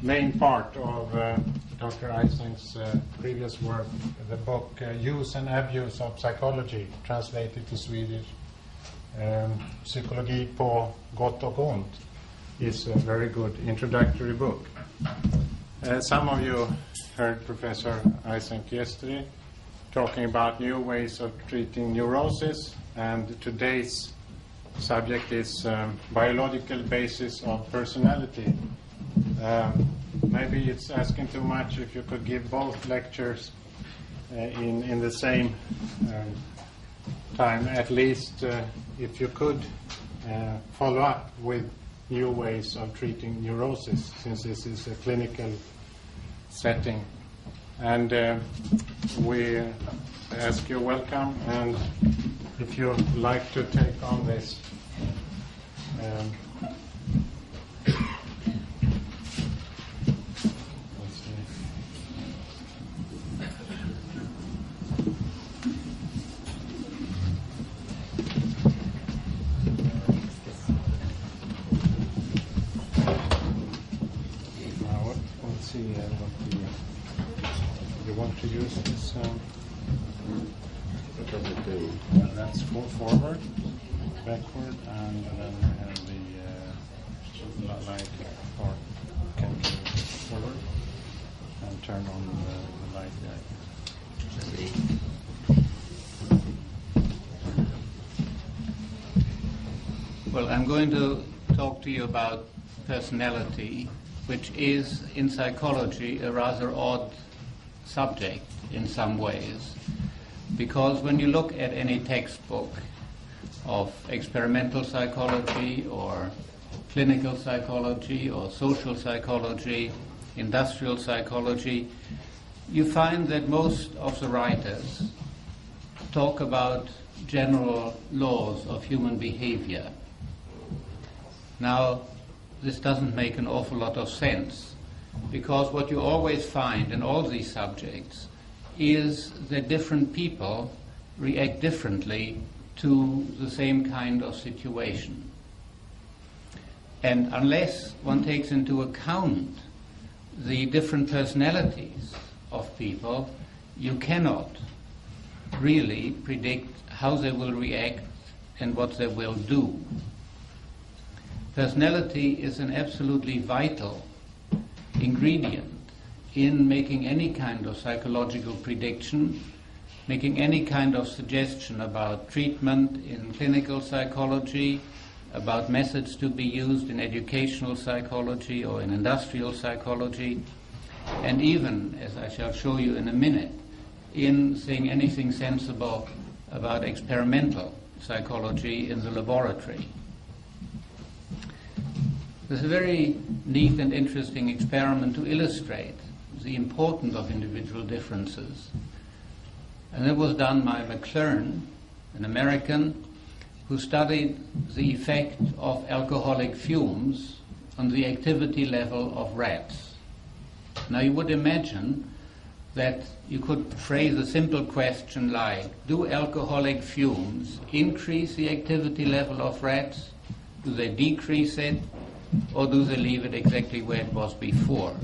main part of Dr. Eysenck's previous work, the book Use and Abuse of Psychology, translated to Swedish, Psykologi på gott och ont, is a very good introductory book. Some of you heard Professor Eysenck yesterday talking about new ways of treating neurosis, and today's subject is biological basis of personality. Maybe it's asking too much if you could give both lectures in the same time, at least if you could follow up with new ways of treating neurosis, since this is a clinical setting. And we ask you welcome, and if you like to take on this. You want to use this? What does it do? That's forward, backward, and then we have the light part. Can go forward and turn on the light there. Well, I'm going to talk to you about personality, which is in psychology a rather odd subject in some ways, because when you look at any textbook of experimental psychology or clinical psychology or social psychology, industrial psychology, you find that most of the writers talk about general laws of human behavior. Now, this doesn't make an awful lot of sense, because what you always find in all these subjects is that different people react differently to the same kind of situation. And unless one takes into account the different personalities of people, you cannot really predict how they will react and what they will do. Personality is an absolutely vital ingredient in making any kind of psychological prediction, making any kind of suggestion about treatment in clinical psychology, about methods to be used in educational psychology or in industrial psychology, and even, as I shall show you in a minute, in saying anything sensible about experimental psychology in the laboratory. There's a very neat and interesting experiment to illustrate the importance of individual differences. And it was done by McLaren, an American, who studied the effect of alcoholic fumes on the activity level of rats. Now you would imagine that you could phrase a simple question like, do alcoholic fumes increase the activity level of rats? Do they decrease it? Or do they leave it exactly where it was before?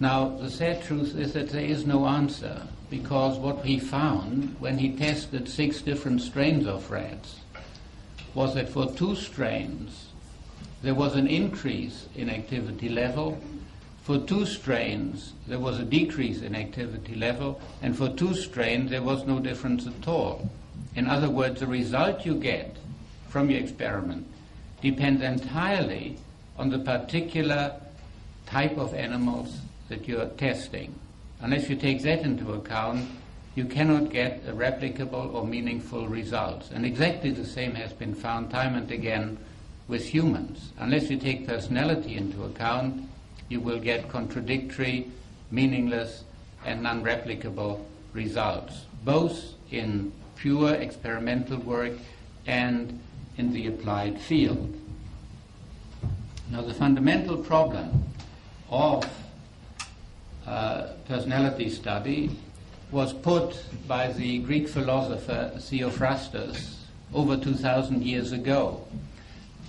Now, the sad truth is that there is no answer, because what he found when he tested 6 different strains of rats was that for 2 strains there was an increase in activity level, for 2 strains there was a decrease in activity level, and for 2 strains there was no difference at all. In other words, the result you get from your experiment depends entirely on the particular type of animals that you're testing. Unless you take that into account, you cannot get a replicable or meaningful result. And exactly the same has been found time and again with humans. Unless you take personality into account, you will get contradictory, meaningless, and non-replicable results, both in pure experimental work and in the applied field. Now, the fundamental problem of personality study was put by the Greek philosopher Theophrastus over 2,000 years ago,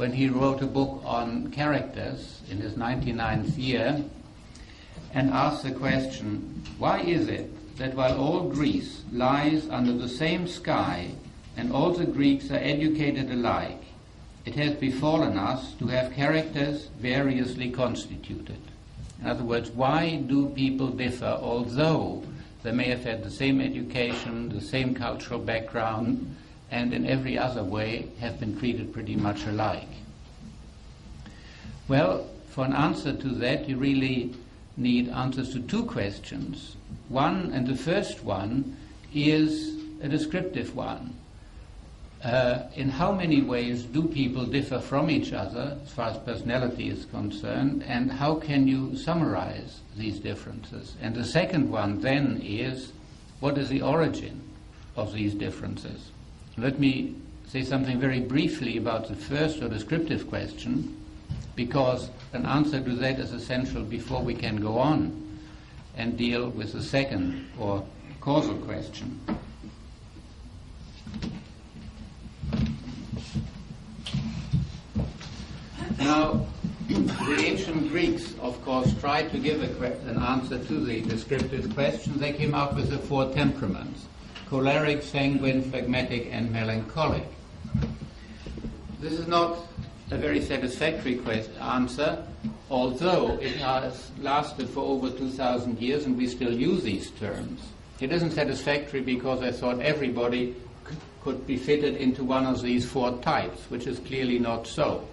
when he wrote a book on characters in his 99th year and asked the question, why is it that while all Greece lies under the same sky and all the Greeks are educated alike, it has befallen us to have characters variously constituted? In other words, why do people differ, although they may have had the same education, the same cultural background, and in every other way have been treated pretty much alike? Well, for an answer to that, you really need answers to two questions. One, and the first one, is a descriptive one. In how many ways do people differ from each other as far as personality is concerned, and how can you summarize these differences? And the second one then is, what is the origin of these differences? Let me say something very briefly about the first or descriptive question, because an answer to that is essential before we can go on and deal with the second or causal question. Now, the ancient Greeks, of course, tried to give an answer to the descriptive question. They came up with the four temperaments: choleric, sanguine, phlegmatic, and melancholic. This is not a very satisfactory answer, although it has lasted for over 2,000 years and we still use these terms. It isn't satisfactory because I thought everybody could be fitted into one of these four types, which is clearly not so.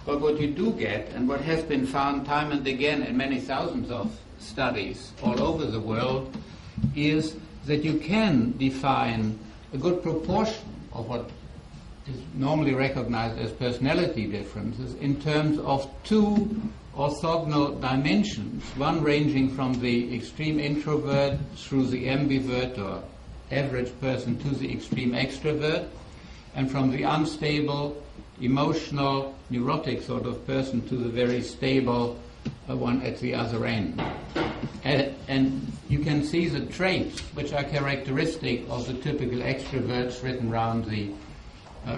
But what you do get, and what has been found time and again in many thousands of studies all over the world, is that you can define a good proportion of what is normally recognized as personality differences in terms of two orthogonal dimensions, one ranging from the extreme introvert through the ambivert or average person to the extreme extrovert, and from the unstable, emotional, neurotic sort of person to the very stable one at the other end. And you can see the traits which are characteristic of the typical extroverts written around the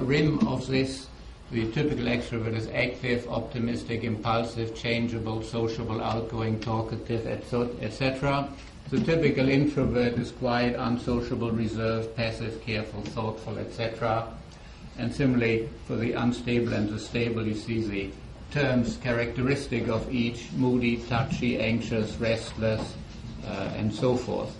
rim of this. The typical extrovert is active, optimistic, impulsive, changeable, sociable, outgoing, talkative, etc. The typical introvert is quiet, unsociable, reserved, passive, careful, thoughtful, etc. And similarly, for the unstable and the stable, you see the terms characteristic of each: moody, touchy, anxious, restless, and so forth.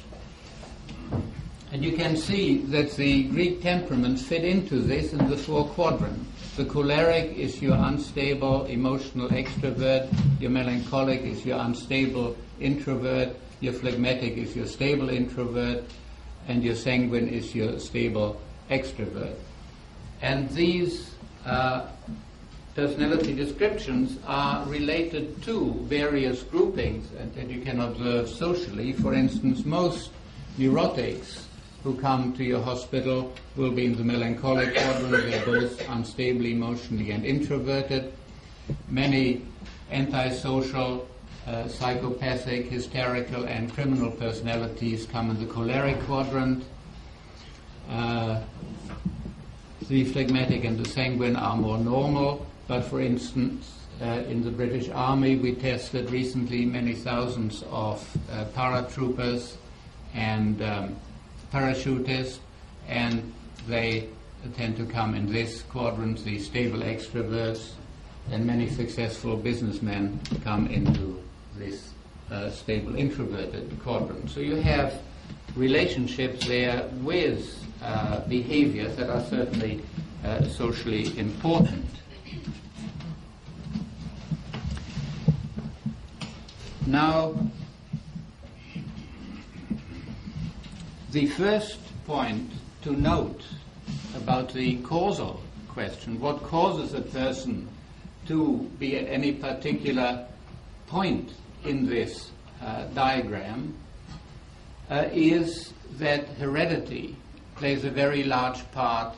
And you can see that the Greek temperaments fit into this in the four quadrants. The choleric is your unstable, emotional extrovert. Your melancholic is your unstable introvert. Your phlegmatic is your stable introvert. And your sanguine is your stable extrovert. And these personality descriptions are related to various groupings and that you can observe socially. For instance, most neurotics who come to your hospital will be in the melancholic quadrant. They're both unstable emotionally and introverted. Many antisocial, psychopathic, hysterical, and criminal personalities come in the choleric quadrant. The phlegmatic and the sanguine are more normal, but for instance, in the British Army we tested recently many thousands of paratroopers and parachutists, and they tend to come in this quadrant, the stable extroverts, and many successful businessmen come into this stable introverted quadrant. So you have relationships there with behaviors that are certainly socially important. Now, the first point to note about the causal question, what causes a person to be at any particular point in this diagram, is that heredity plays a very large part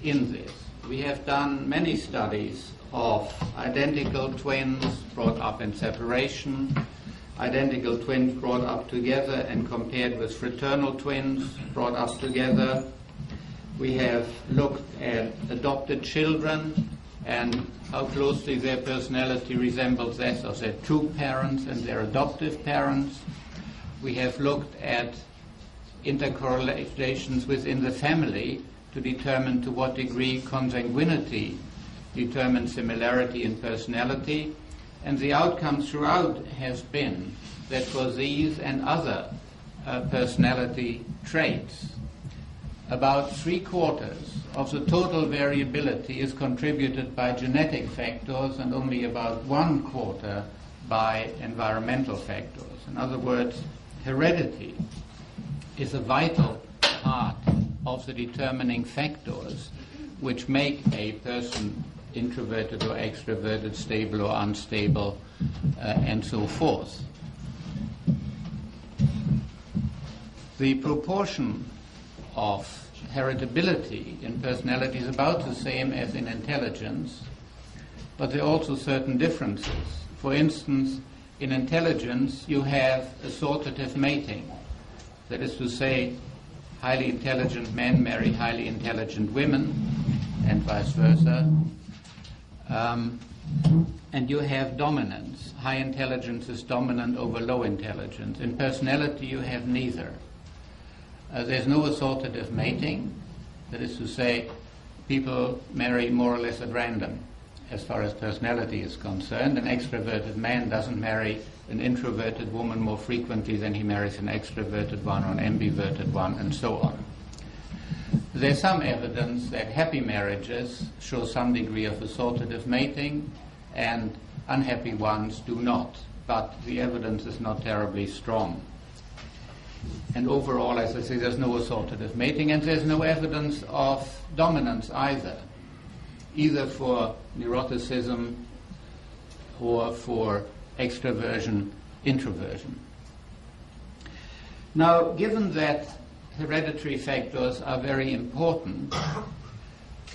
in this. We have done many studies of identical twins brought up in separation, identical twins brought up together and compared with fraternal twins brought up together. We have looked at adopted children and how closely their personality resembles that of their true parents and their adoptive parents. We have looked at intercorrelations within the family to determine to what degree consanguinity determines similarity in personality, and the outcome throughout has been that for these and other personality traits, about 3/4 of the total variability is contributed by genetic factors and only about 1/4 by environmental factors. In other words, heredity is a vital part of the determining factors which make a person introverted or extroverted, stable or unstable, and so forth. The proportion of heritability in personality is about the same as in intelligence, but there are also certain differences. For instance, in intelligence you have assortative mating. That is to say, highly intelligent men marry highly intelligent women, and vice versa. And you have dominance. High intelligence is dominant over low intelligence. In personality you have neither. There's no assortative mating. That is to say, people marry more or less at random as far as personality is concerned. An extroverted man doesn't marry an introverted woman more frequently than he marries an extroverted one or an ambiverted one, and so on. There's some evidence that happy marriages show some degree of assortative mating and unhappy ones do not, but the evidence is not terribly strong. And overall, as I say, there's no assortative mating, and there's no evidence of dominance either for neuroticism or for extroversion, introversion. Now, given that hereditary factors are very important,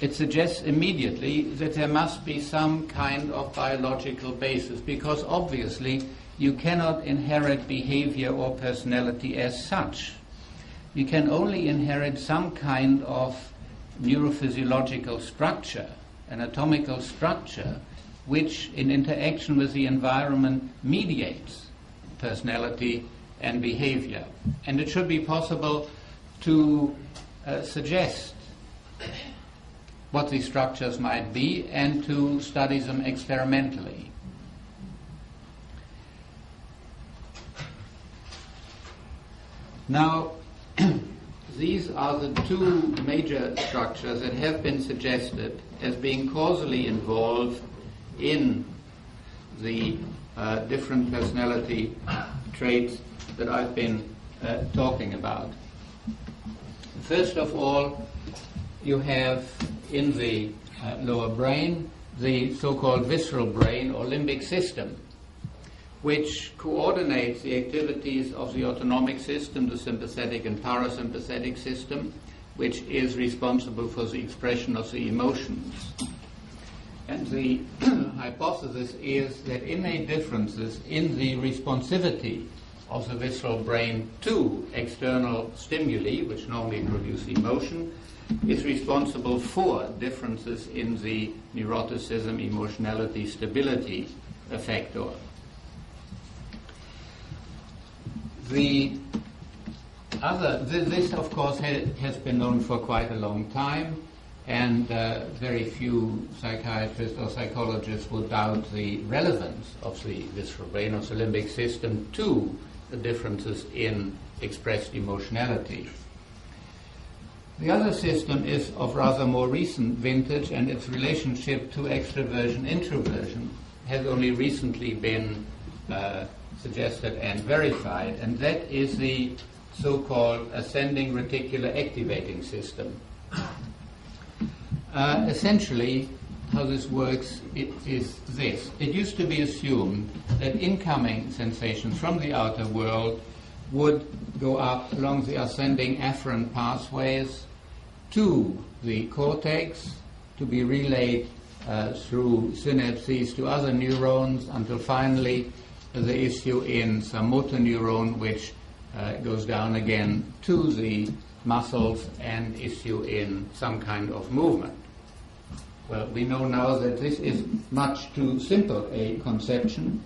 it suggests immediately that there must be some kind of biological basis, because obviously you cannot inherit behavior or personality as such. You can only inherit some kind of neurophysiological structure, anatomical structure, which in interaction with the environment mediates personality and behavior. And it should be possible to suggest what these structures might be and to study them experimentally. Now, these are the two major structures that have been suggested as being causally involved in the different personality traits that I've been talking about. First of all, you have in the lower brain the so-called visceral brain or limbic system, which coordinates the activities of the autonomic system, the sympathetic and parasympathetic system, which is responsible for the expression of the emotions. And the hypothesis is that innate differences in the responsivity of the visceral brain to external stimuli, which normally produce emotion, is responsible for differences in the neuroticism, emotionality, stability factor. This, of course, has been known for quite a long time, and very few psychiatrists or psychologists would doubt the relevance of the visceral brain, of the limbic system, to the differences in expressed emotionality. The other system is of rather more recent vintage, and its relationship to extroversion, introversion, has only recently been suggested and verified, and that is the so-called ascending reticular activating system. Essentially, how this works is this. It used to be assumed that incoming sensations from the outer world would go up along the ascending afferent pathways to the cortex, to be relayed through synapses to other neurons, until finally the issue in some motor neuron, which goes down again to the muscles and issue in some kind of movement. Well, we know now that this is much too simple a conception,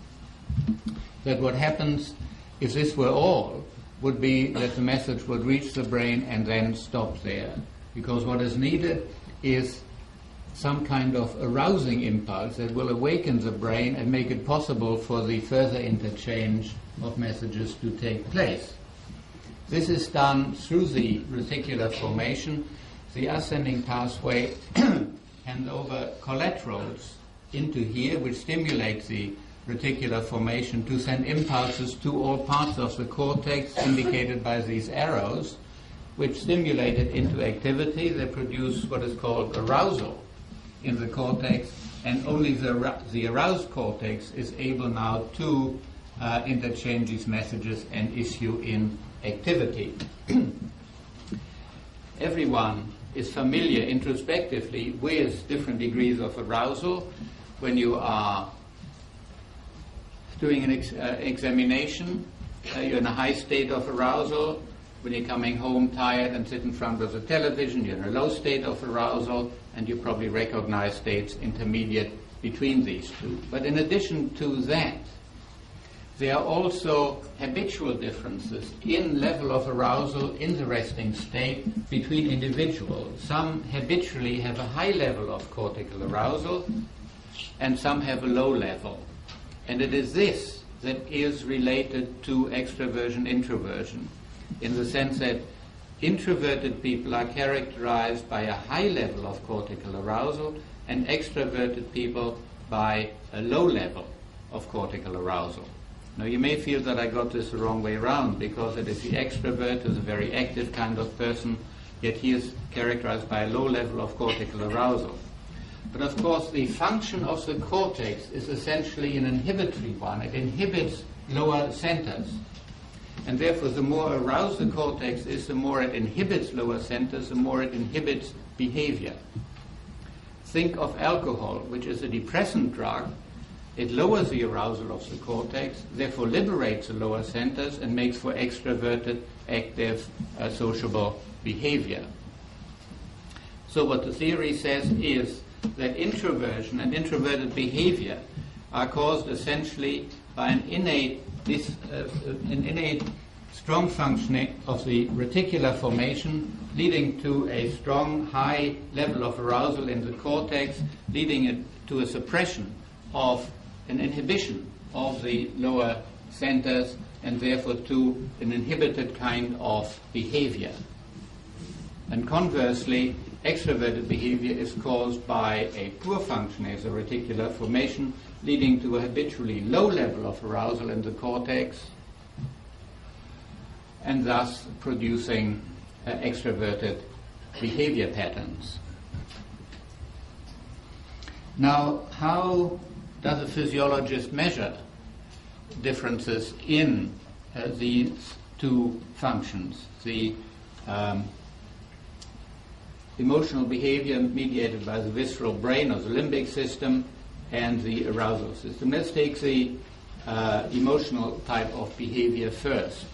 that what happens, if this were all, would be that the message would reach the brain and then stop there. Because what is needed is some kind of arousing impulse that will awaken the brain and make it possible for the further interchange of messages to take place. This is done through the reticular formation. The ascending pathway hands over collaterals into here, which stimulate the reticular formation to send impulses to all parts of the cortex, indicated by these arrows, which stimulate it into activity. They produce what is called arousal in the cortex, and only the aroused cortex is able now to interchange these messages and issue in activity. Everyone is familiar introspectively with different degrees of arousal. When you are doing an examination, you're in a high state of arousal. When you're coming home tired and sit in front of the television, you're in a low state of arousal, and you probably recognize states intermediate between these two. But in addition to that, there are also habitual differences in level of arousal in the resting state between individuals. Some habitually have a high level of cortical arousal, and some have a low level. And it is this that is related to extroversion, introversion, in the sense that introverted people are characterized by a high level of cortical arousal, and extroverted people by a low level of cortical arousal. Now, you may feel that I got this the wrong way around, because it is the extrovert who is a very active kind of person, yet he is characterized by a low level of cortical arousal. But of course, the function of the cortex is essentially an inhibitory one. It inhibits lower centers. And therefore, the more aroused the cortex is, the more it inhibits lower centers, the more it inhibits behavior. Think of alcohol, which is a depressant drug. It lowers the arousal of the cortex, therefore liberates the lower centers and makes for extroverted, active, sociable behavior. So what the theory says is that introversion and introverted behavior are caused essentially by an innate strong functioning of the reticular formation, leading to a strong, high level of arousal in the cortex, leading it to a suppression of an inhibition of the lower centers, and therefore to an inhibited kind of behavior. And conversely, extroverted behavior is caused by a poor functioning of the reticular formation, leading to a habitually low level of arousal in the cortex, and thus producing extroverted behavior patterns. Now, how does a physiologist measure differences in these two functions? The emotional behavior mediated by the visceral brain or the limbic system, and the arousal system. Let's take the emotional type of behavior first.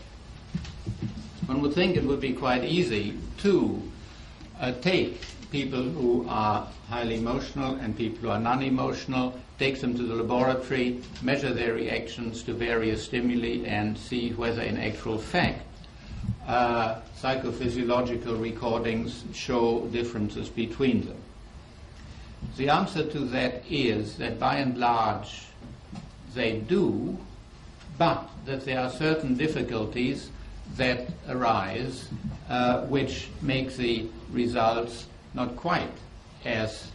One would think it would be quite easy to take people who are highly emotional and people who are non-emotional, take them to the laboratory, measure their reactions to various stimuli, and see whether in actual fact psychophysiological recordings show differences between them. The answer to that is that by and large they do, but that there are certain difficulties that arise which make the results not quite as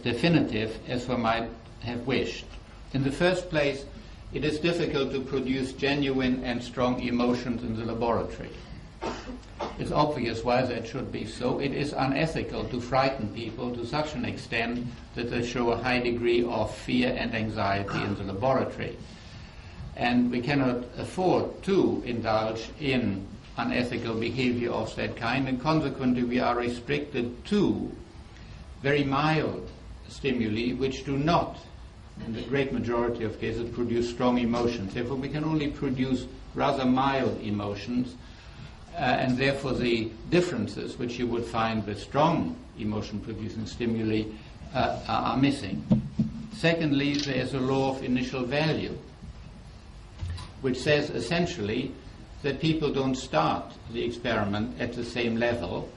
definitive as we might have wished. In the first place, it is difficult to produce genuine and strong emotions in the laboratory. It's obvious why that should be so. It is unethical to frighten people to such an extent that they show a high degree of fear and anxiety in the laboratory. And we cannot afford to indulge in unethical behavior of that kind, and consequently we are restricted to very mild stimuli which do not, in the great majority of cases, produce strong emotions. Therefore we can only produce rather mild emotions, and therefore the differences which you would find with strong emotion-producing stimuli are missing. Secondly, there's a law of initial value, which says essentially that people don't start the experiment at the same level,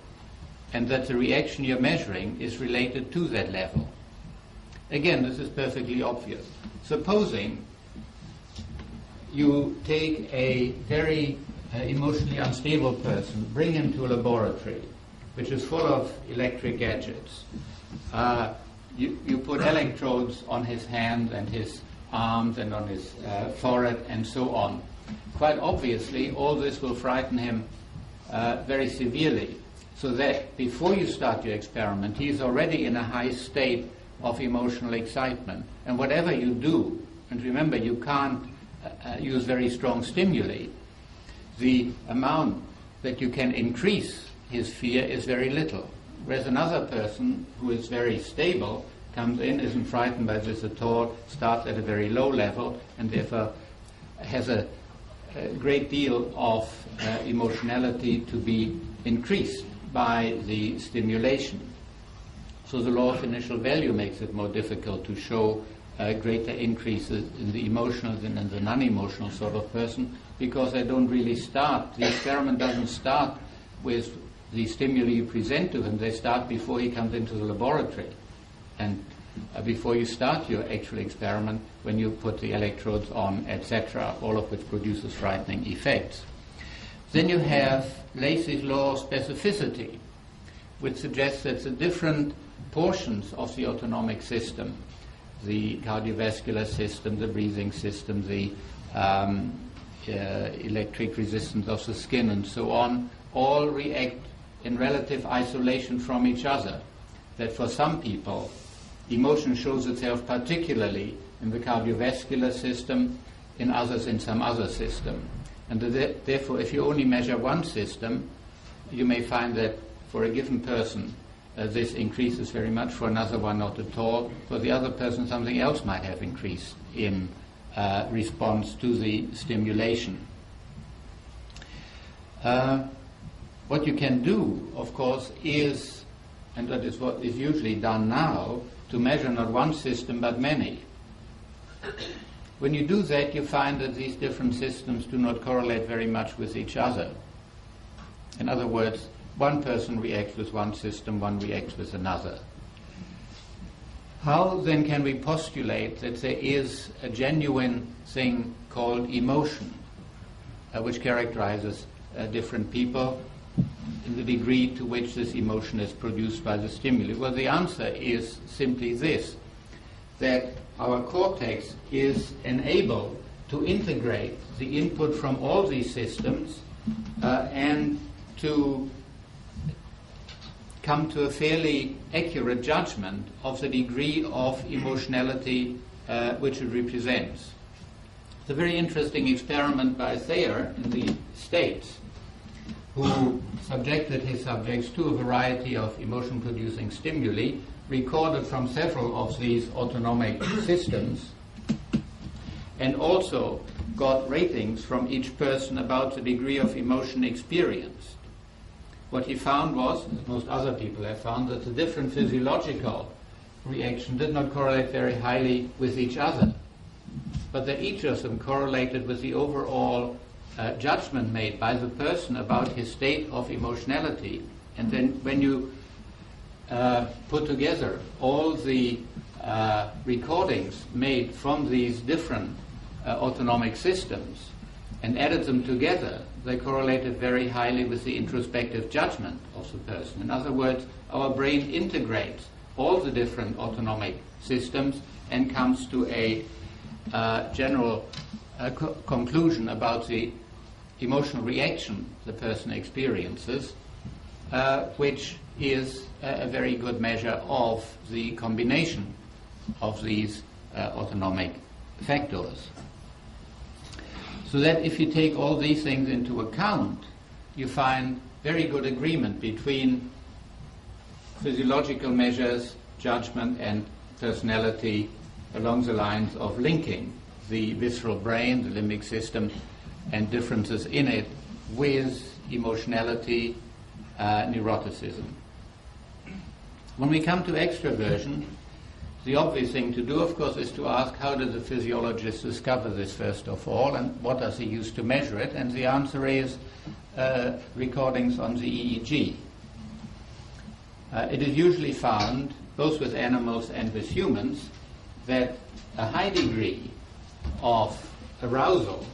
and that the reaction you're measuring is related to that level. Again, this is perfectly obvious. Supposing you take a very emotionally unstable person, bring him to a laboratory, which is full of electric gadgets. You put electrodes on his hand and his arms and on his forehead and so on. Quite obviously, all this will frighten him very severely, so that before you start your experiment, he is already in a high state of emotional excitement. And whatever you do, and remember, you can't use very strong stimuli, the amount that you can increase his fear is very little. Whereas another person who is very stable comes in, isn't frightened by this at all, starts at a very low level, and therefore has a great deal of emotionality to be increased by the stimulation. So the law of initial value makes it more difficult to show greater increases in the emotional than in the non-emotional sort of person, because they don't really start. The experiment doesn't start with the stimuli you present to him. They start before he comes into the laboratory, and before you start your actual experiment, when you put the electrodes on, etc., all of which produces frightening effects. Then you have Lacey's law of specificity, which suggests that the different portions of the autonomic system, the cardiovascular system, the breathing system, the electric resistance of the skin, and so on, all react in relative isolation from each other. That for some people, emotion shows itself particularly in the cardiovascular system, in others in some other system. And therefore, if you only measure one system, you may find that for a given person, this increases very much, for another one not at all. For the other person, something else might have increased in response to the stimulation. What you can do, of course, is, and that is what is usually done now, to measure not one system but many. When you do that, you find that these different systems do not correlate very much with each other. In other words, one person reacts with one system, one reacts with another. How then can we postulate that there is a genuine thing called emotion, which characterizes different people in the degree to which this emotion is produced by the stimuli? Well, the answer is simply this, that our cortex is enabled to integrate the input from all these systems and to come to a fairly accurate judgment of the degree of emotionality which it represents. It's a very interesting experiment by Thayer in the States, who subjected his subjects to a variety of emotion-producing stimuli, recorded from several of these autonomic systems, and also got ratings from each person about the degree of emotion experienced. What he found was, as most other people have found, that the different physiological reactions did not correlate very highly with each other, but that each of them correlated with the overall judgment made by the person about his state of emotionality. And then when you put together all the recordings made from these different autonomic systems and added them together, they correlated very highly with the introspective judgment of the person. In other words, our brain integrates all the different autonomic systems and comes to a general conclusion about the emotional reaction the person experiences, which is a very good measure of the combination of these autonomic factors. So that if you take all these things into account, you find very good agreement between physiological measures, judgment, and personality along the lines of linking the visceral brain, the limbic system, and differences in it with emotionality, neuroticism. When we come to extroversion, the obvious thing to do, of course, is to ask, how did the physiologist discover this first of all, and what does he use to measure it? And the answer is recordings on the EEG. It is usually found, both with animals and with humans, that a high degree of arousal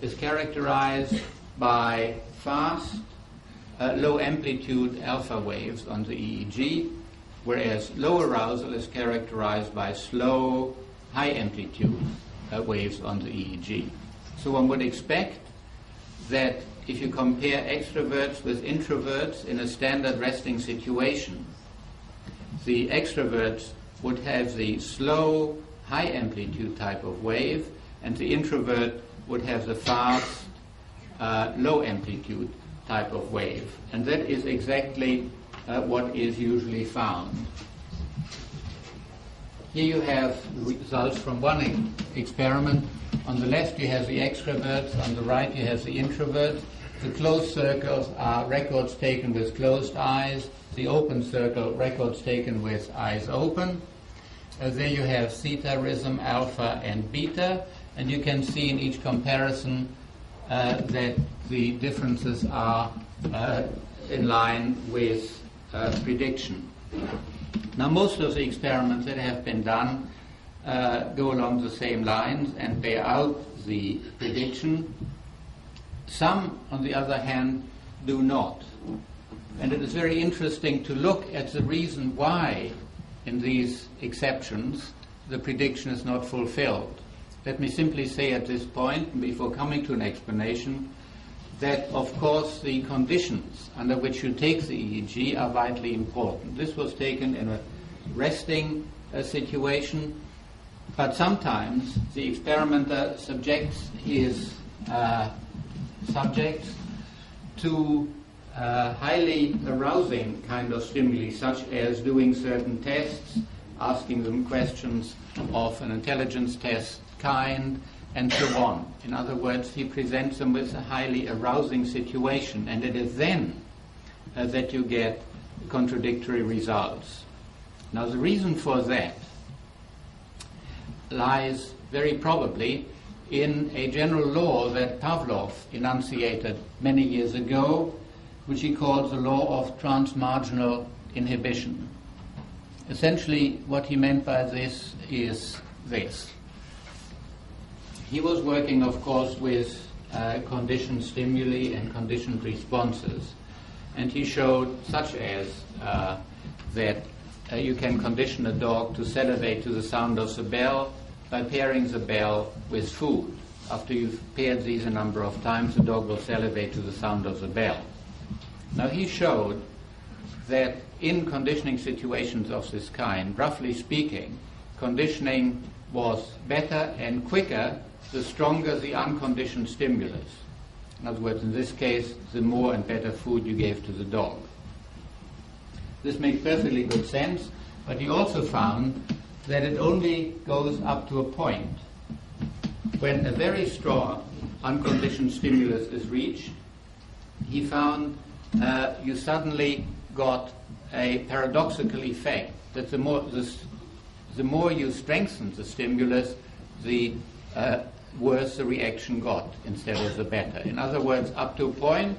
is characterized by fast, low amplitude alpha waves on the EEG, whereas low arousal is characterized by slow, high amplitude waves on the EEG. So one would expect that if you compare extroverts with introverts in a standard resting situation, the extroverts would have the slow, high amplitude type of wave, and the introvert would have the fast, low amplitude type of wave. And that is exactly what is usually found. Here you have results from one experiment. On the left you have the extroverts, on the right you have the introverts. The closed circles are records taken with closed eyes. The open circle, records taken with eyes open. There you have theta, rhythm, alpha, and beta. And you can see in each comparison that the differences are in line with prediction. Now, most of the experiments that have been done go along the same lines and bear out the prediction. Some, on the other hand, do not. And it is very interesting to look at the reason why, in these exceptions, the prediction is not fulfilled. Let me simply say at this point, before coming to an explanation, that of course the conditions under which you take the EEG are vitally important. This was taken in a resting situation, but sometimes the experimenter subjects his subjects to highly arousing kind of stimuli, such as doing certain tests, asking them questions of an intelligence test kind, and so on. In other words, he presents them with a highly arousing situation, and it is then that you get contradictory results. Now, the reason for that lies very probably in a general law that Pavlov enunciated many years ago, which he called the law of transmarginal inhibition. Essentially, what he meant by this is this. He was working, of course, with conditioned stimuli and conditioned responses. And he showed, such as that you can condition a dog to salivate to the sound of the bell by pairing the bell with food. After you've paired these a number of times, the dog will salivate to the sound of the bell. Now, he showed that in conditioning situations of this kind, roughly speaking, conditioning was better and quicker the stronger the unconditioned stimulus. In other words, in this case, the more and better food you gave to the dog. This makes perfectly good sense, but he also found that it only goes up to a point. When a very strong unconditioned stimulus is reached, he found you suddenly got a paradoxical effect, that the more you strengthened the stimulus, the worse the reaction got instead of the better. In other words, up to a point,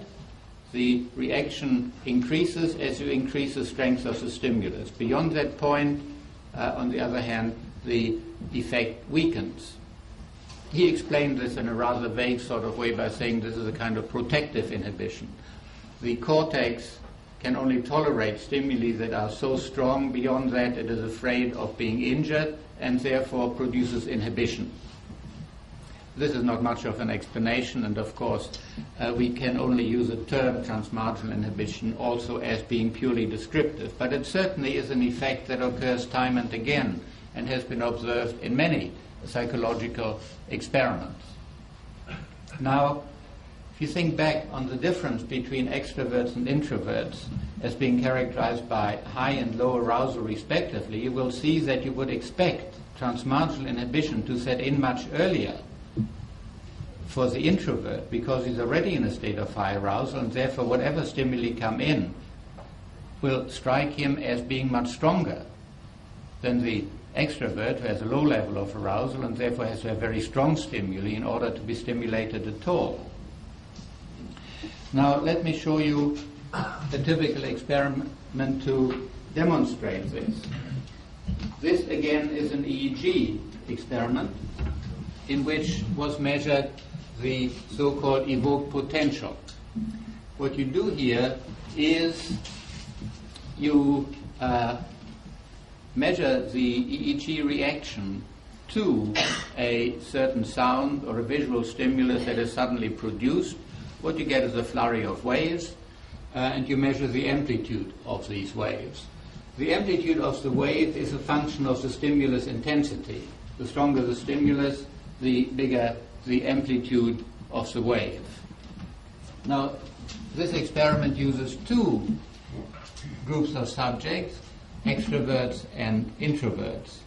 the reaction increases as you increase the strength of the stimulus. Beyond that point, on the other hand, the effect weakens. He explained this in a rather vague sort of way by saying this is a kind of protective inhibition. The cortex can only tolerate stimuli that are so strong. Beyond that, it is afraid of being injured and therefore produces inhibition. This is not much of an explanation, and of course we can only use the term transmarginal inhibition also as being purely descriptive, but it certainly is an effect that occurs time and again and has been observed in many psychological experiments. Now, if you think back on the difference between extroverts and introverts as being characterized by high and low arousal respectively, you will see that you would expect transmarginal inhibition to set in much earlier for the introvert, because he's already in a state of high arousal, and therefore whatever stimuli come in will strike him as being much stronger than the extrovert, who has a low level of arousal and therefore has to have very strong stimuli in order to be stimulated at all. Now let me show you a typical experiment to demonstrate this. This again is an EEG experiment in which was measured the so-called evoked potential. What you do here is you measure the EEG reaction to a certain sound or a visual stimulus that is suddenly produced. What you get is a flurry of waves, and you measure the amplitude of these waves. The amplitude of the wave is a function of the stimulus intensity. The stronger the stimulus, the bigger the amplitude of the wave. Now, this experiment uses two groups of subjects, extroverts and introverts.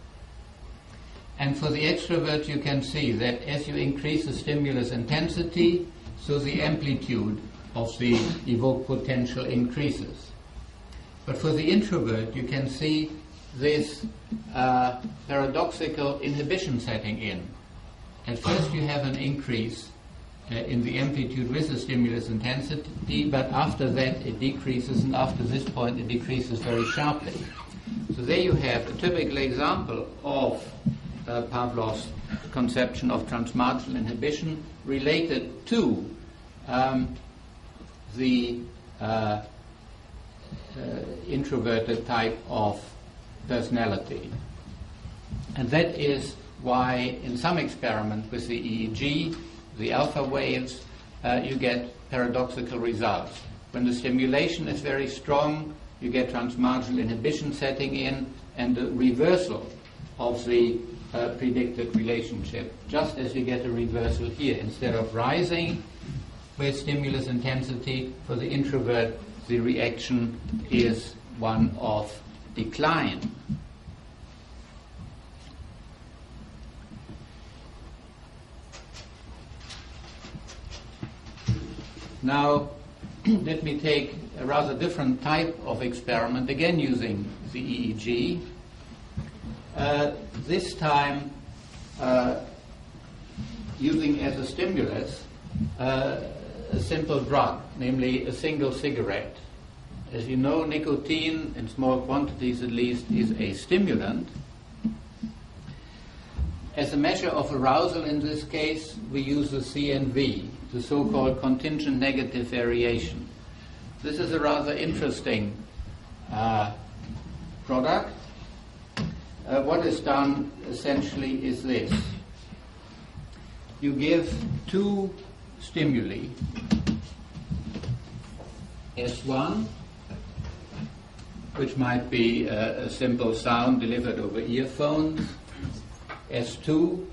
And for the extrovert, you can see that as you increase the stimulus intensity, so the amplitude of the evoked potential increases. But for the introvert, you can see this paradoxical inhibition setting in. At first you have an increase in the amplitude with the stimulus intensity, but after that it decreases, and after this point it decreases very sharply. So there you have a typical example of Pavlov's conception of transmarginal inhibition related to the introverted type of personality. And that is why in some experiment with the EEG, the alpha waves, you get paradoxical results. When the stimulation is very strong, you get transmarginal inhibition setting in and the reversal of the predicted relationship, just as you get a reversal here. Instead of rising with stimulus intensity, for the introvert, the reaction is one of decline. Now, let me take a rather different type of experiment, again using the EEG. This time using as a stimulus a simple drug, namely a single cigarette. As you know, nicotine, in small quantities at least, is a stimulant. As a measure of arousal in this case, we use the CNV, the so-called contingent negative variation. This is a rather interesting product. What is done essentially is this. You give two stimuli, S1, which might be a simple sound delivered over earphones, S2,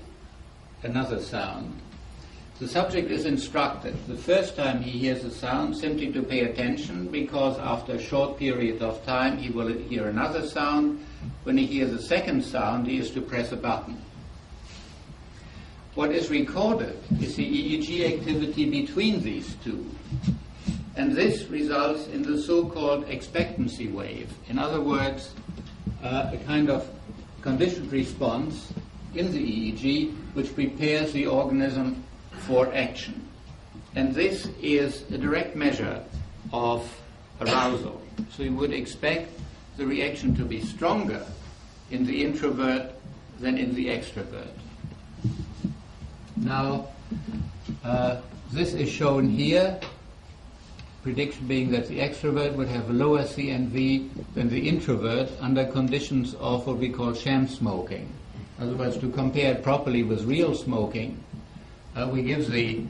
another sound. The subject is instructed the first time he hears a sound simply to pay attention, because after a short period of time he will hear another sound. When he hears a second sound, he is to press a button. What is recorded is the EEG activity between these two. And this results in the so-called expectancy wave. In other words, a kind of conditioned response in the EEG which prepares the organism for action. And this is a direct measure of arousal. So you would expect the reaction to be stronger in the introvert than in the extrovert. Now, this is shown here, prediction being that the extrovert would have a lower CNV than the introvert under conditions of what we call sham smoking. In other words, to compare it properly with real smoking, we give the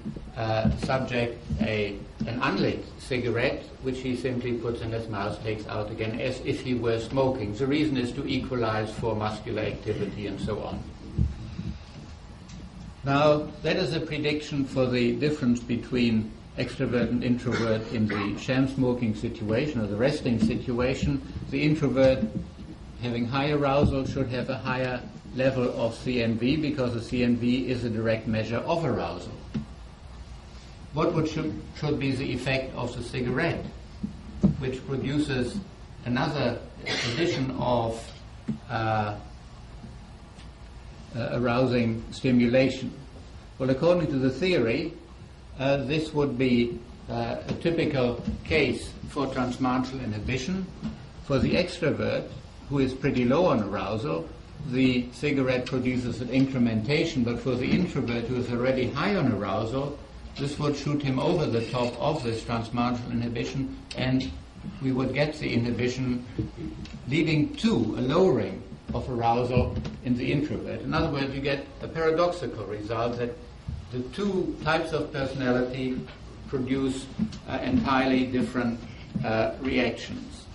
subject an unlit cigarette, which he simply puts in his mouth, takes out again, as if he were smoking. The reason is to equalize for muscular activity and so on. Now, that is a prediction for the difference between extrovert and introvert in the sham smoking situation or the resting situation. The introvert, having high arousal, should have a higher level of CNV, because the CNV is a direct measure of arousal. should be the effect of the cigarette, which produces another addition of arousing stimulation? Well, according to the theory, this would be a typical case for transmarginal inhibition. For the extrovert, who is pretty low on arousal, the cigarette produces an incrementation, but for the introvert, who is already high on arousal, this would shoot him over the top of this transmarginal inhibition, and we would get the inhibition leading to a lowering of arousal in the introvert. In other words, you get a paradoxical result that the two types of personality produce entirely different reactions.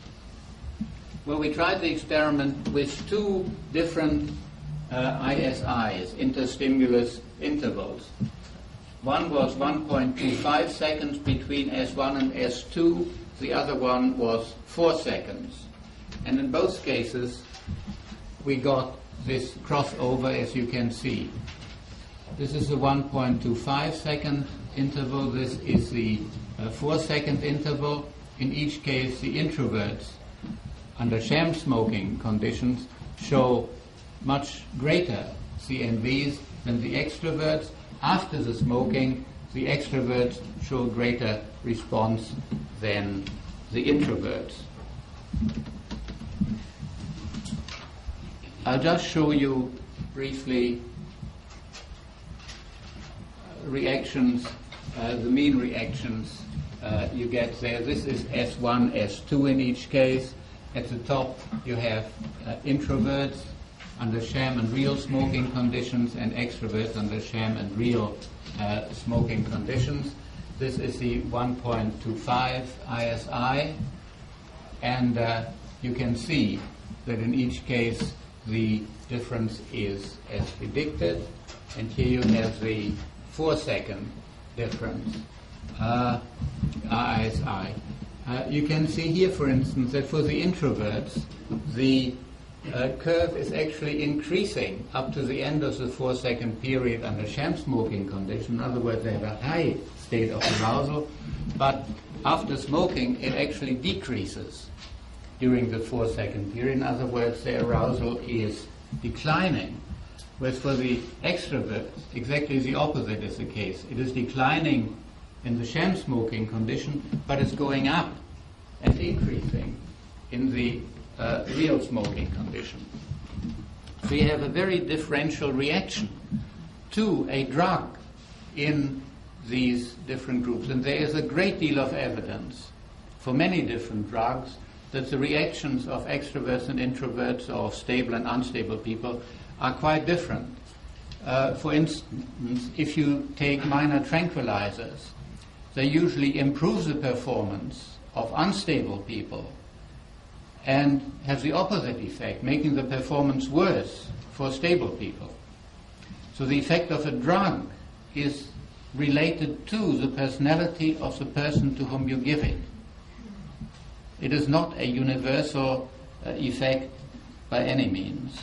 Well, we tried the experiment with two different ISIs, interstimulus intervals. One was 1.25 seconds between S1 and S2, the other one was 4 seconds. And in both cases, we got this crossover, as you can see. This is the 1.25 second interval, this is the 4 second interval. In each case, the introverts under sham smoking conditions show much greater CNVs than the extroverts. After the smoking, the extroverts show greater response than the introverts. I'll just show you briefly reactions, the mean reactions you get there. This is S1, S2 in each case. At the top you have introverts under sham and real smoking conditions and extroverts under sham and real smoking conditions. This is the 1.25 ISI, and you can see that in each case the difference is as predicted, and here you have the 4 second difference ISI. You can see here, for instance, that for the introverts the curve is actually increasing up to the end of the 4 second period under sham smoking condition. In other words, they have a high state of arousal, but after smoking it actually decreases during the 4 second period. In other words, their arousal is declining. Whereas for the extroverts, exactly the opposite is the case. It is declining in the sham smoking condition, but it's going up and increasing in the real smoking condition. So you have a very differential reaction to a drug in these different groups. And there is a great deal of evidence for many different drugs that the reactions of extroverts and introverts, or stable and unstable people, are quite different. For instance, if you take minor tranquilizers, they usually improve the performance of unstable people and have the opposite effect, making the performance worse for stable people. So the effect of a drug is related to the personality of the person to whom you give it. It is not a universal effect by any means.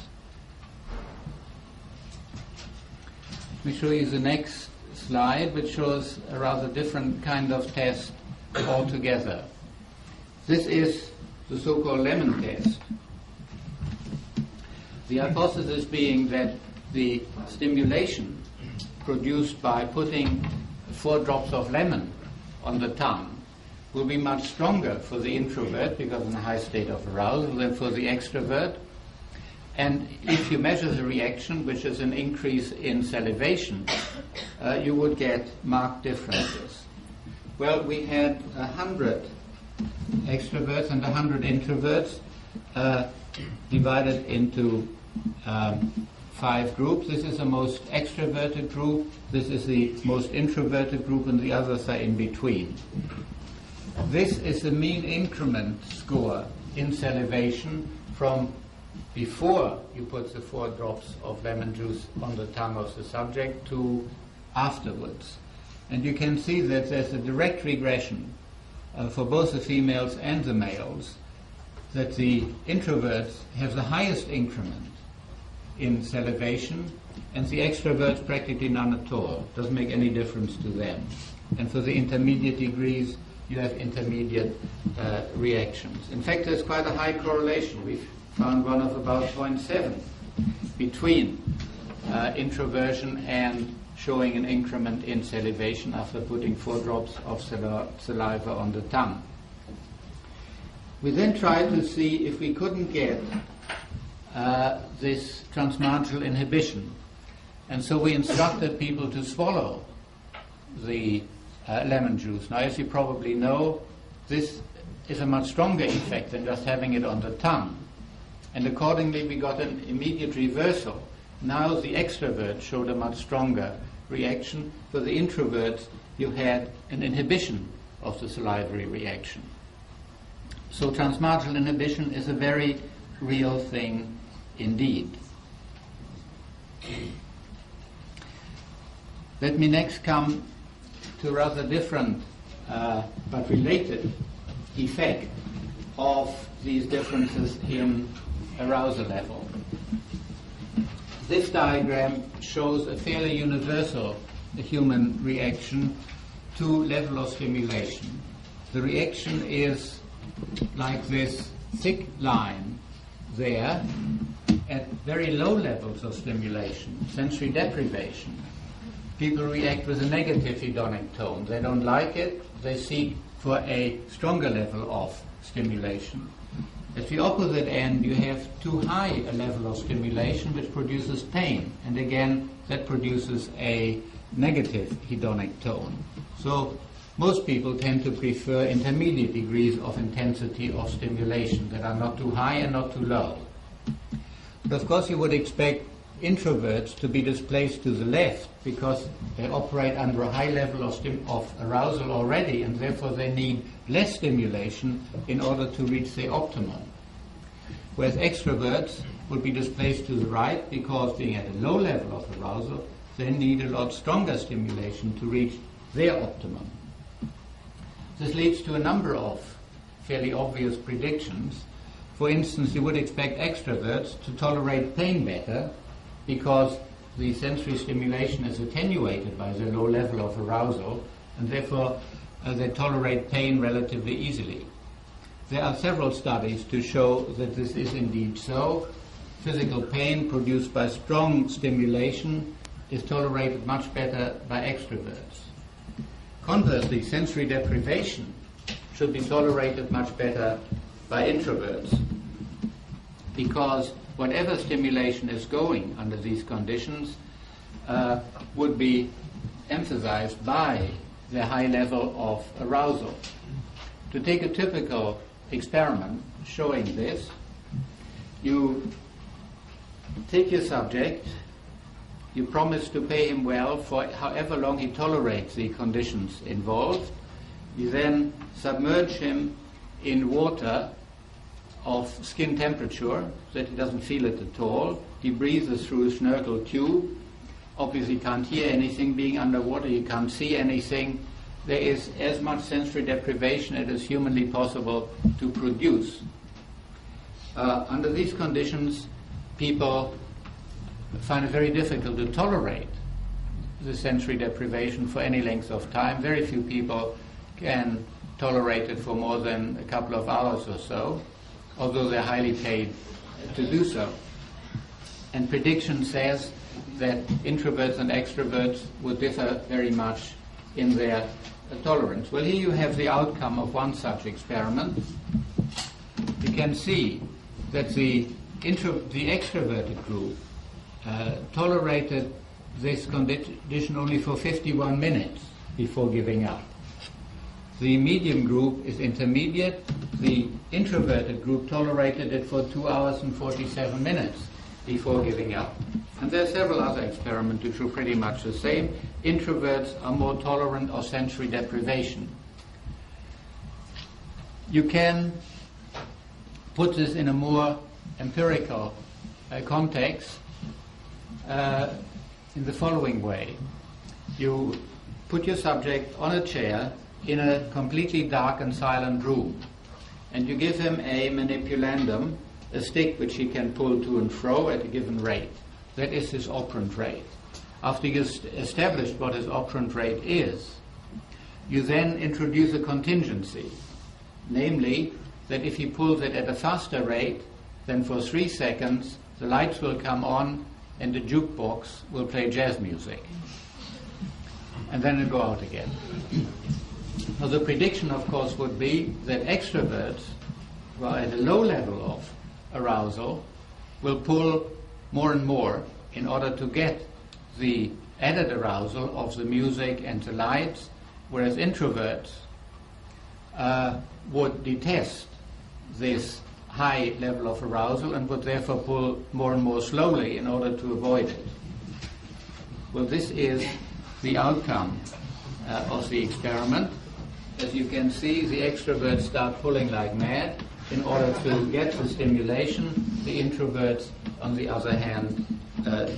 Let me show you the next slide, which shows a rather different kind of test altogether. This is the so-called lemon test. The hypothesis being that the stimulation produced by putting 4 drops of lemon on the tongue will be much stronger for the introvert, because in a high state of arousal, than for the extrovert. And if you measure the reaction, which is an increase in salivation, you would get marked differences. Well, we had 100 extroverts and 100 introverts divided into 5 groups. This is the most extroverted group, this is the most introverted group, and the others are in between. This is the mean increment score in salivation from before you put the 4 drops of lemon juice on the tongue of the subject to afterwards. And you can see that there's a direct regression for both the females and the males, that the introverts have the highest increment in salivation, and the extroverts practically none at all. Doesn't make any difference to them. and for the intermediate degrees you have intermediate reactions. In fact, there's quite a high correlation. We've found one of about 0.7 between introversion and showing an increment in salivation after putting 4 drops of saliva on the tongue. We then tried to see if we couldn't get this transmarginal inhibition. And so we instructed people to swallow the lemon juice. Now, as you probably know, this is a much stronger effect than just having it on the tongue. And accordingly, we got an immediate reversal. Now the extroverts showed a much stronger reaction. For the introverts, you had an inhibition of the salivary reaction. So transmarginal inhibition is a very real thing indeed. Let me next come to a rather different but related effect of these differences in arousal level. This diagram shows a fairly universal human reaction to level of stimulation. The reaction is like this thick line there at very low levels of stimulation, sensory deprivation. People react with a negative hedonic tone. They don't like it. They seek for a stronger level of stimulation. At the opposite end, you have too high a level of stimulation, which produces pain. And again, that produces a negative hedonic tone. So most people tend to prefer intermediate degrees of intensity of stimulation that are not too high and not too low. But of course, you would expect introverts to be displaced to the left because they operate under a high level of arousal already, and therefore they need less stimulation in order to reach the optimum. Whereas extroverts would be displaced to the right because being at a low level of arousal, they need a lot stronger stimulation to reach their optimum. This leads to a number of fairly obvious predictions. For instance, you would expect extroverts to tolerate pain better because the sensory stimulation is attenuated by the low level of arousal, and therefore they tolerate pain relatively easily. There are several studies to show that this is indeed so. Physical pain produced by strong stimulation is tolerated much better by extroverts. Conversely, sensory deprivation should be tolerated much better by introverts, because whatever stimulation is going under these conditions would be emphasized by the high level of arousal. To take a typical experiment showing this, you take your subject, you promise to pay him well for however long he tolerates the conditions involved. You then submerge him in water of skin temperature so that he doesn't feel it at all. He breathes through a snorkel tube. Obviously can't hear anything being underwater, you can't see anything. There is as much sensory deprivation as is humanly possible to produce. Under these conditions, people find it very difficult to tolerate the sensory deprivation for any length of time. Very few people can tolerate it for more than a couple of hours or so, although they're highly paid to do so. And prediction says that introverts and extroverts would differ very much in their tolerance. Well, here you have the outcome of one such experiment. You can see that the extroverted group tolerated this condition only for 51 minutes before giving up. The medium group is intermediate. The introverted group tolerated it for 2 hours and 47 minutes before giving up. And there are several other experiments which are pretty much the same. Introverts are more tolerant of sensory deprivation. You can put this in a more empirical context in the following way. You put your subject on a chair in a completely dark and silent room, and you give him a manipulandum, a stick which he can pull to and fro at a given rate. That is his operant rate. After you've established what his operant rate is, you then introduce a contingency, namely that if he pulls it at a faster rate, then for 3 seconds the lights will come on and the jukebox will play jazz music. And then it'll go out again. Now the prediction, of course, would be that extroverts who are at a low level of arousal will pull more and more in order to get the added arousal of the music and the lights, whereas introverts would detest this high level of arousal and would therefore pull more and more slowly in order to avoid it. Well, this is the outcome of the experiment. As you can see, the extroverts start pulling like mad in order to get the stimulation. The introverts, on the other hand,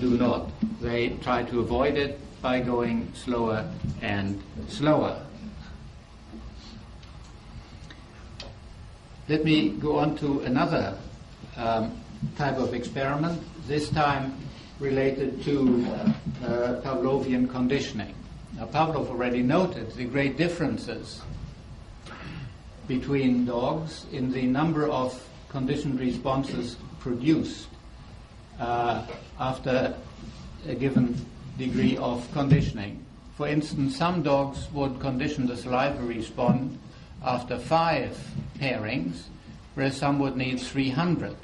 do not. They try to avoid it by going slower and slower. Let me go on to another type of experiment, this time related to Pavlovian conditioning. Now, Pavlov already noted the great differences between dogs in the number of conditioned responses produced after a given degree of conditioning. For instance, some dogs would condition the saliva response after 5 pairings, whereas some would need 300.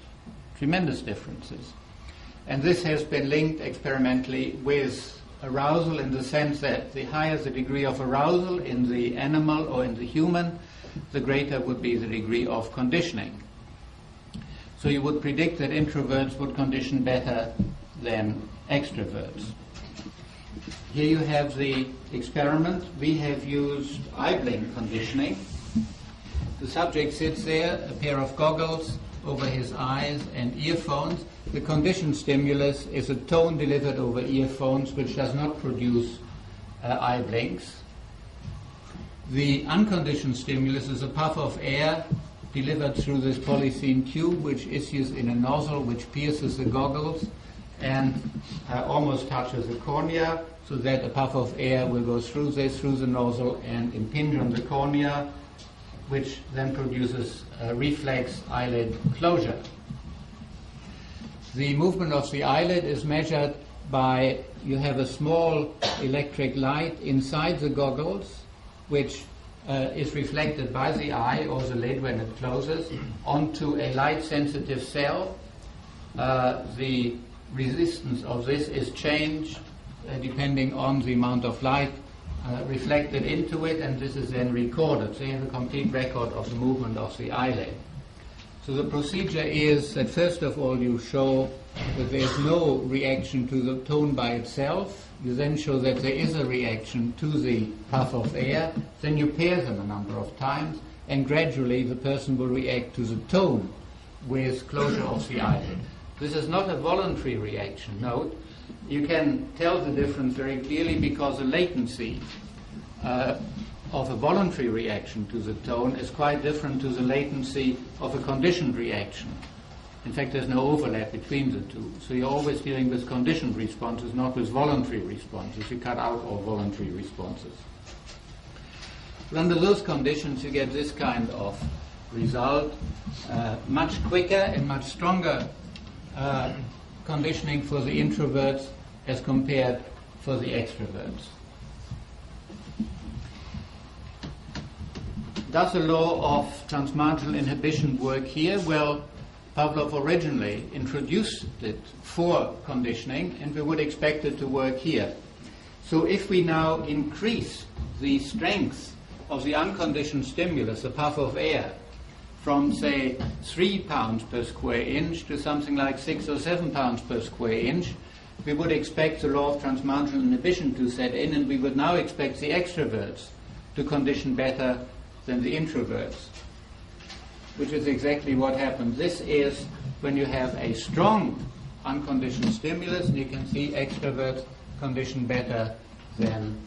Tremendous differences. And this has been linked experimentally with arousal, in the sense that the higher the degree of arousal in the animal or in the human, the greater would be the degree of conditioning. So you would predict that introverts would condition better than extroverts. Here you have the experiment. We have used eye blink conditioning. The subject sits there, a pair of goggles over his eyes and earphones. The conditioned stimulus is a tone delivered over earphones which does not produce eye blinks. The unconditioned stimulus is a puff of air delivered through this polythene tube, which issues in a nozzle which pierces the goggles and almost touches the cornea, so that a puff of air will go through the nozzle and impinge on the cornea, which then produces a reflex eyelid closure. The movement of the eyelid is measured by, you have a small electric light inside the goggles, which is reflected by the eye or the lid when it closes onto a light-sensitive cell. The resistance of this is changed depending on the amount of light reflected into it, and this is then recorded. So you have a complete record of the movement of the eyelid. So the procedure is that first of all you show that there is no reaction to the tone by itself. You then show that there is a reaction to the puff of air. Then you pair them a number of times, and gradually the person will react to the tone with closure of the eyelid. This is not a voluntary reaction. Note, you can tell the difference very clearly because the latency of a voluntary reaction to the tone is quite different to the latency of a conditioned reaction. In fact, there's no overlap between the two. So you're always dealing with conditioned responses, not with voluntary responses. You cut out all voluntary responses. But under those conditions, you get this kind of result, much quicker and much stronger conditioning for the introverts as compared for the extroverts. Does the law of transmarginal inhibition work here? Well, Pavlov originally introduced it for conditioning, and we would expect it to work here. So if we now increase the strength of the unconditioned stimulus, a puff of air, from, say, 3 pounds per square inch to something like 6 or 7 pounds per square inch, we would expect the law of transmarginal inhibition to set in, and we would now expect the extroverts to condition better than the introverts, which is exactly what happens. This is when you have a strong unconditioned stimulus, and you can see extroverts condition better than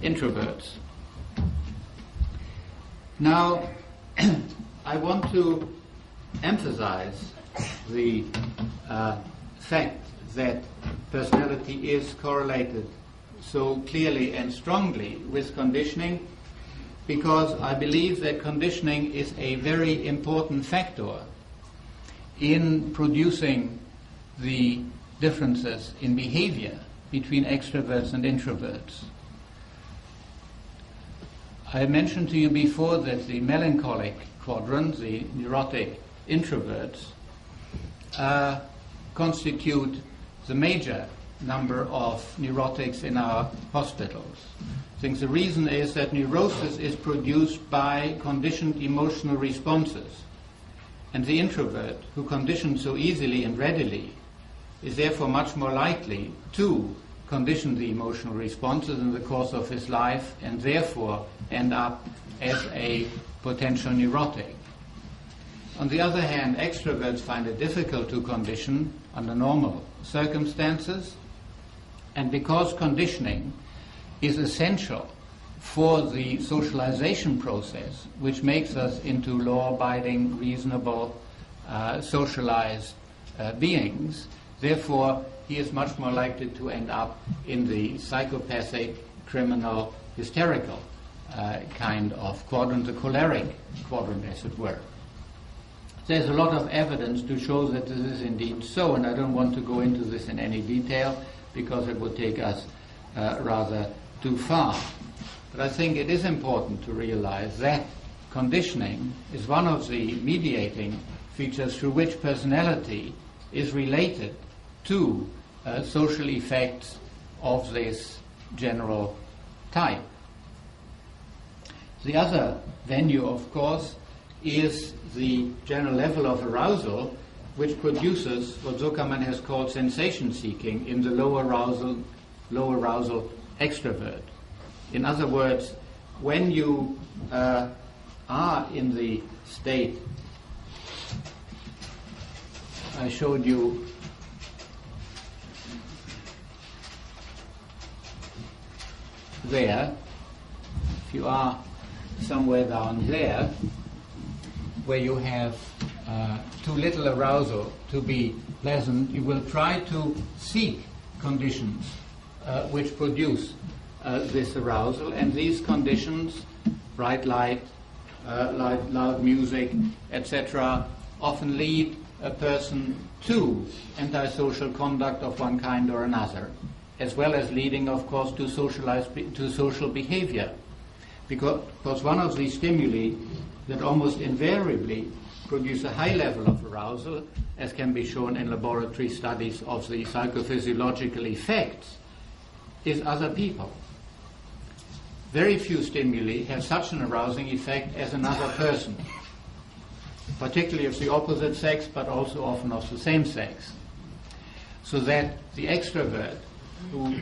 introverts. Now, I want to emphasize the fact that personality is correlated so clearly and strongly with conditioning because I believe that conditioning is a very important factor in producing the differences in behavior between extroverts and introverts. I mentioned to you before that the melancholic quadrant, the neurotic introverts, constitute the major number of neurotics in our hospitals. I think the reason is that neurosis is produced by conditioned emotional responses. And the introvert, who conditions so easily and readily, is therefore much more likely to condition the emotional responses in the course of his life and therefore end up as a potential neurotic. On the other hand, extroverts find it difficult to condition under normal circumstances, and because conditioning is essential for the socialization process, which makes us into law-abiding, reasonable, socialized beings, therefore he is much more likely to end up in the psychopathic, criminal, hysterical kind of quadrant, the choleric quadrant, as it were. There's a lot of evidence to show that this is indeed so, and I don't want to go into this in any detail because it would take us rather too far. But I think it is important to realize that conditioning is one of the mediating features through which personality is related to social effects of this general type. The other venue, of course, is the general level of arousal, which produces what Zuckerman has called sensation seeking in the low arousal extrovert. In other words, when you are in the state I showed you there, if you are somewhere down there where you have too little arousal to be pleasant, you will try to seek conditions which produce this arousal, and these conditions, bright light, loud music, etc., often lead a person to antisocial conduct of one kind or another, as well as leading, of course, to social behavior. Because one of the stimuli that almost invariably produce a high level of arousal, as can be shown in laboratory studies of the psychophysiological effects, is other people. Very few stimuli have such an arousing effect as another person, particularly of the opposite sex, but also often of the same sex. So that the extrovert who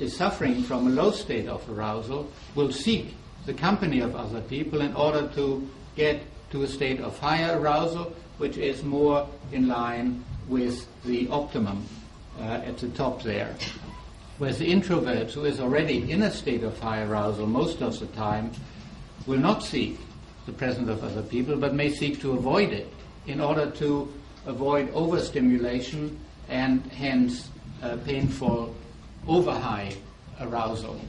is suffering from a low state of arousal will seek the company of other people in order to get to a state of higher arousal, which is more in line with the optimum at the top there. Whereas the introvert, who is already in a state of high arousal most of the time, will not seek the presence of other people, but may seek to avoid it in order to avoid overstimulation and hence painful over-high arousal.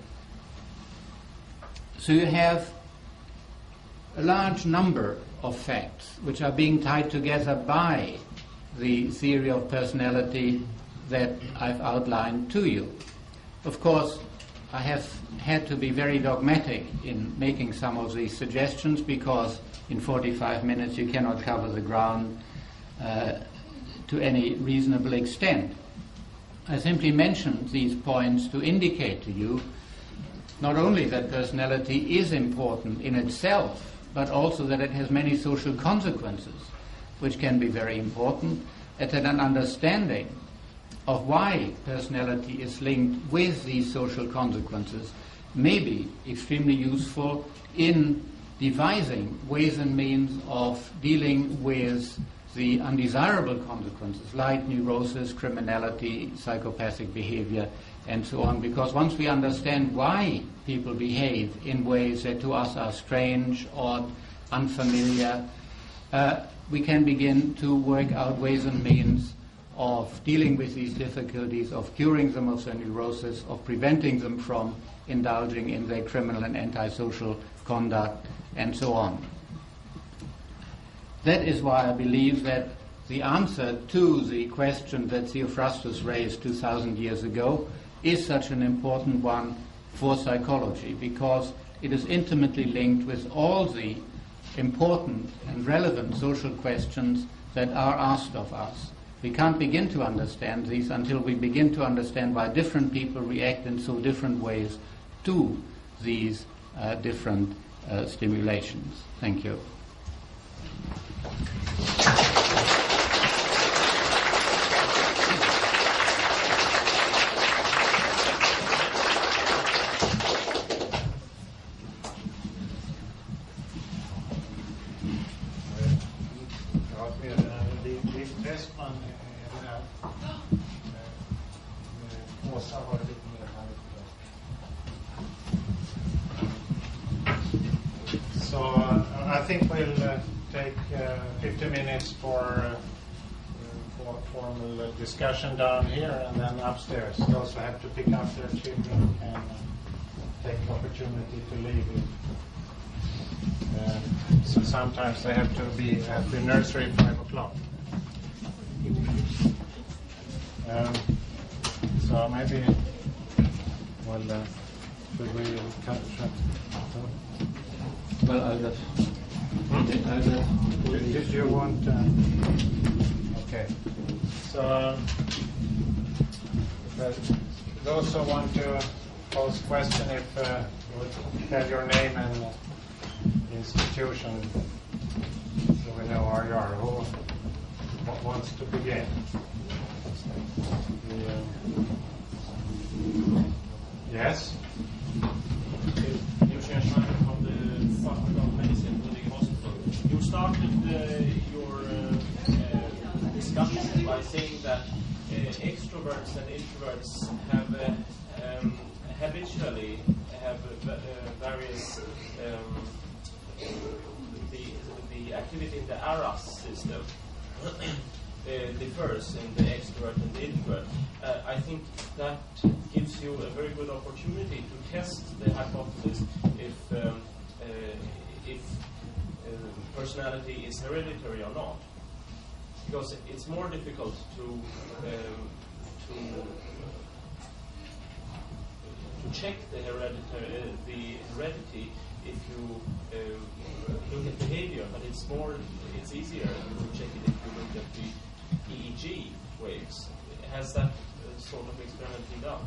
So you have a large number of facts which are being tied together by the theory of personality that I've outlined to you. Of course, I have had to be very dogmatic in making some of these suggestions because in 45 minutes you cannot cover the ground to any reasonable extent. I simply mentioned these points to indicate to you not only that personality is important in itself, but also that it has many social consequences, which can be very important, and that an understanding of why personality is linked with these social consequences may be extremely useful in devising ways and means of dealing with the undesirable consequences like neurosis, criminality, psychopathic behavior, and so on. Because once we understand why people behave in ways that to us are strange, odd, unfamiliar, we can begin to work out ways and means of dealing with these difficulties, of curing them of their neurosis, of preventing them from indulging in their criminal and antisocial conduct, and so on. That is why I believe that the answer to the question that Theophrastus raised 2,000 years ago is such an important one for psychology, because it is intimately linked with all the important and relevant social questions that are asked of us. We can't begin to understand these until we begin to understand why different people react in so different ways to these different stimulations. Thank you. So I think we'll take 50 minutes for formal discussion down here, and then upstairs. Those who have to pick up their children can take the opportunity to leave. So sometimes they have to be at the nursery at 5 o'clock. So maybe, well, should we cut? Well, I'll just... Did you want... okay. So, those who want to pose question, if you would tell your name and institution, so we know where you are. Who wants to begin? Yes? From the Faculty of Medicine, Huddinge Hospital. You started your discussion by saying that extroverts and introverts have habitually have various the activity in the ARAS system differs in the extrovert and the introvert. I think that gives you a very good opportunity to test the hypothesis if personality is hereditary or not, because it's more difficult to check the heredity if you look at behavior, but it's easier to check it if you look at the EEG waves. Has that sort of experiment been done?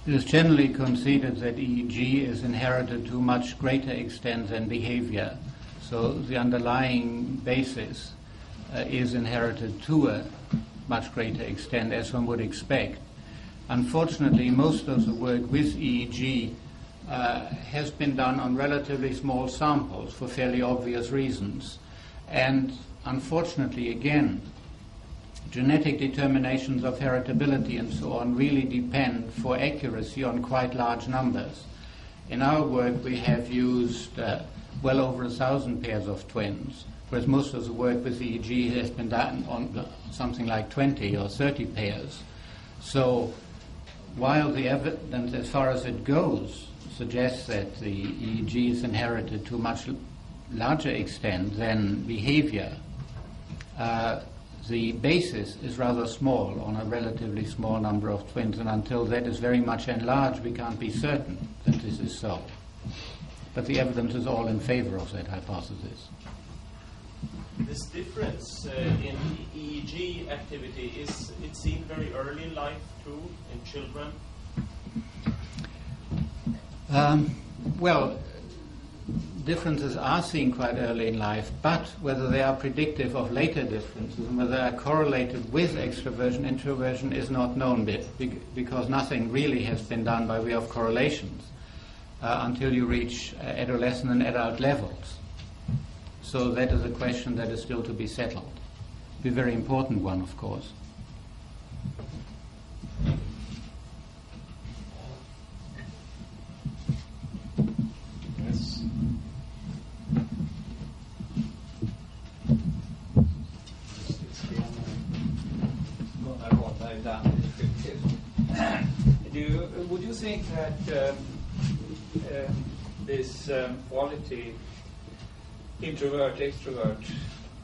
It is generally conceded that EEG is inherited to a much greater extent than behavior. So the underlying basis is inherited to a much greater extent, as one would expect. Unfortunately, most of the work with EEG has been done on relatively small samples for fairly obvious reasons. And unfortunately, again, genetic determinations of heritability and so on really depend for accuracy on quite large numbers. In our work, we have used well over 1,000 pairs of twins, whereas most of the work with EEG has been done on something like 20 or 30 pairs. So while the evidence, as far as it goes, suggests that the EEG is inherited to a much larger extent than behavior, the basis is rather small on a relatively small number of twins, and until that is very much enlarged, we can't be certain that this is so. But the evidence is all in favor of that hypothesis. This difference in EEG activity, is it seen very early in life too, in children? Well, differences are seen quite early in life, but whether they are predictive of later differences and whether they are correlated with extroversion, introversion is not known because nothing really has been done by way of correlations until you reach adolescent and adult levels. So that is a question that is still to be settled. A very important one, of course. Yes. Would you think that this quality, introvert, extrovert,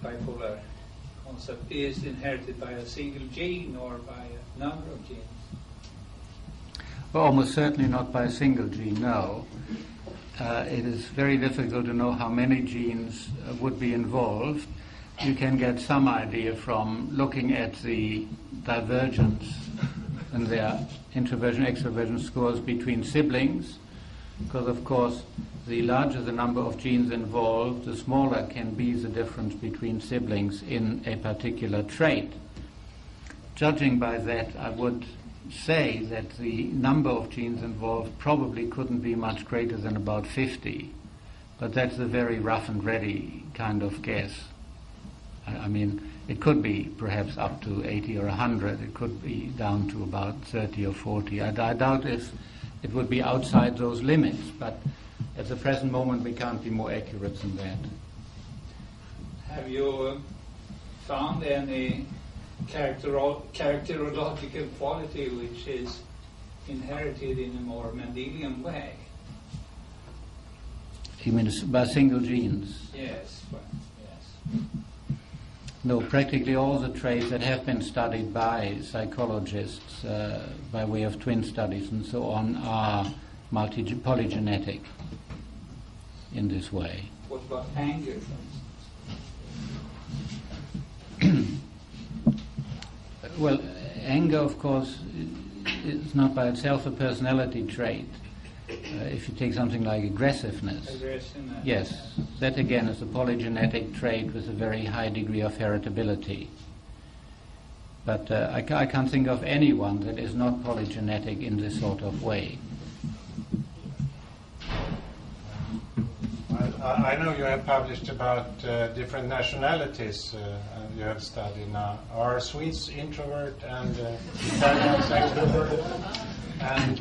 bipolar concept, is inherited by a single gene or by a number of genes? Well, almost certainly not by a single gene, no. It is very difficult to know how many genes would be involved. You can get some idea from looking at the divergence in their introversion, extroversion scores between siblings, because of course the larger the number of genes involved, the smaller can be the difference between siblings in a particular trait. Judging by that, I would say that the number of genes involved probably couldn't be much greater than about 50, but that's a very rough and ready kind of guess. I mean, it could be perhaps up to 80 or 100, it could be down to about 30 or 40. I doubt if it would be outside those limits, but at the present moment we can't be more accurate than that. Have you found any characterological quality which is inherited in a more Mendelian way? You mean by single genes? Yes. Well, yes. No, practically all the traits that have been studied by psychologists by way of twin studies and so on are polygenetic in this way. What about anger, for instance? Well, anger, of course, is not by itself a personality trait. If you take something like aggressiveness, yes, that again is a polygenetic trait with a very high degree of heritability. But I can't think of anyone that is not polygenetic in this sort of way. I know you have published about different nationalities you have studied now. Are Swedes introvert and Italians extrovert? And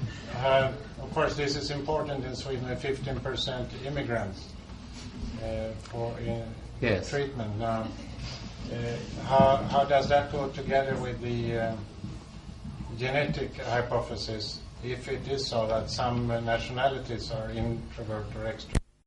of course this is important in Sweden, 15% immigrants for yes. treatment. Now, how does that go together with the genetic hypothesis, if it is so that some nationalities are introvert or extrovert?